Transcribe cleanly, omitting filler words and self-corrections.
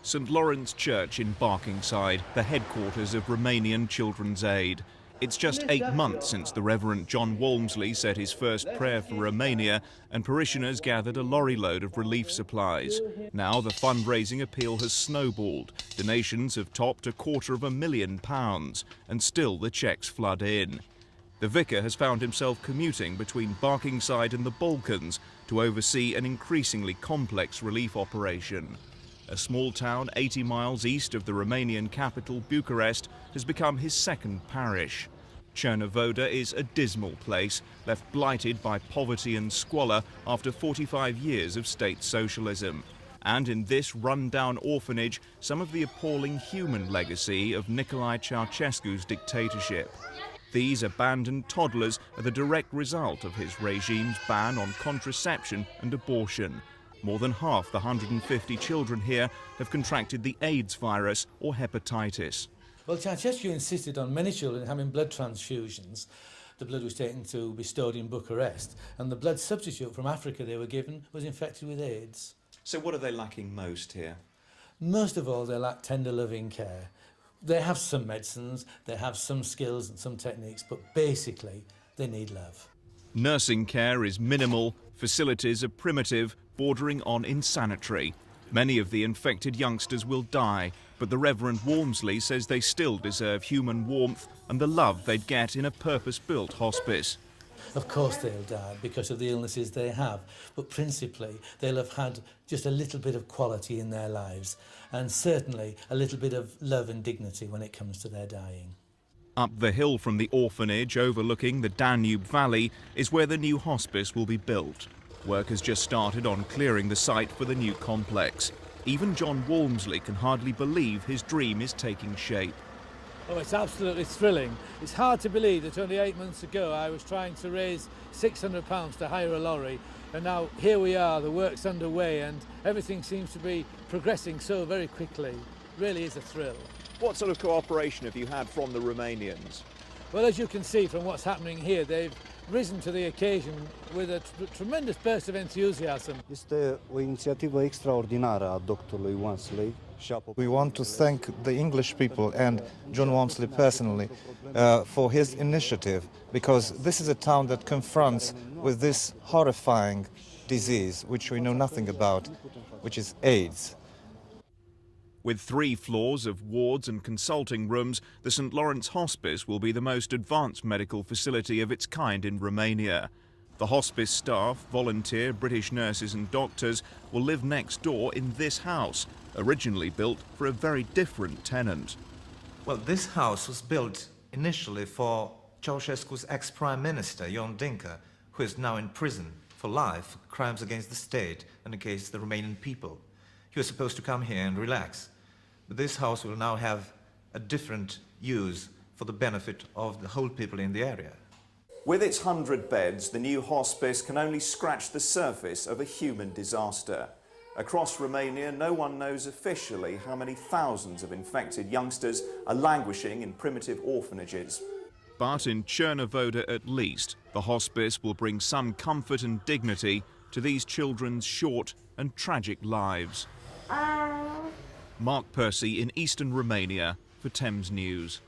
St Lawrence Church in Barkingside, the headquarters of Romanian Children's Aid. It's just 8 months since the Reverend John Walmsley said his first prayer for Romania, and parishioners gathered a lorry load of relief supplies. Now the fundraising appeal has snowballed. Donations have topped £250,000, and still the cheques flood in. The vicar has found himself commuting between Barkingside and the Balkans to oversee an increasingly complex relief operation. A small town 80 miles east of the Romanian capital, Bucharest, has become his second parish. Cernavodă is a dismal place, left blighted by poverty and squalor after 45 years of state socialism. And in this run-down orphanage, some of the appalling human legacy of Nicolae Ceausescu's dictatorship. These abandoned toddlers are the direct result of his regime's ban on contraception and abortion. More than half the 150 children here have contracted the AIDS virus or hepatitis. Well, Ceausescu insisted on many children having blood transfusions. The blood was taken to be stored in Bucharest, and the blood substitute from Africa they were given was infected with AIDS. So what are they lacking most here? Most of all, they lack tender, loving care. They have some medicines, they have some skills and some techniques, but basically, they need love. Nursing care is minimal, facilities are primitive, bordering on insanitary. Many of the infected youngsters will die, but the Reverend Walmsley says they still deserve human warmth and the love they'd get in a purpose-built hospice. Of course they'll die because of the illnesses they have, but principally they'll have had just a little bit of quality in their lives, and certainly a little bit of love and dignity when it comes to their dying. Up the hill from the orphanage overlooking the Danube Valley is where the new hospice will be built. Work has just started on clearing the site for the new complex. Even John Walmsley can hardly believe his dream is taking shape. Oh, it's absolutely thrilling. It's hard to believe that only 8 months ago I was trying to raise £600 to hire a lorry, and now here we are, the work's underway and everything seems to be progressing so very quickly. It really is a thrill. What sort of cooperation have you had from the Romanians? Well, as you can see from what's happening here, they've risen to the occasion with a tremendous burst of enthusiasm. Este o inițiativă extraordinară a doctorului Walmsley. We want to thank the English people and John Walmsley personally for his initiative, because this is a town that confronts with this horrifying disease which we know nothing about, which is AIDS. With 3 floors of wards and consulting rooms, the St Lawrence Hospice will be the most advanced medical facility of its kind in Romania. The hospice staff, volunteer British nurses and doctors, will live next door in this house, originally built for a very different tenant. Well, this house was built initially for Ceausescu's ex-prime minister, Ion Dinka, who is now in prison for life for crimes against the state and against the Romanian people. He was supposed to come here and relax. But this house will now have a different use for the benefit of the whole people in the area. With its 100 beds, the new hospice can only scratch the surface of a human disaster. Across Romania, no one knows officially how many thousands of infected youngsters are languishing in primitive orphanages. But in Cernavodă at least, the hospice will bring some comfort and dignity to these children's short and tragic lives. Mark Percy in eastern Romania for Thames News.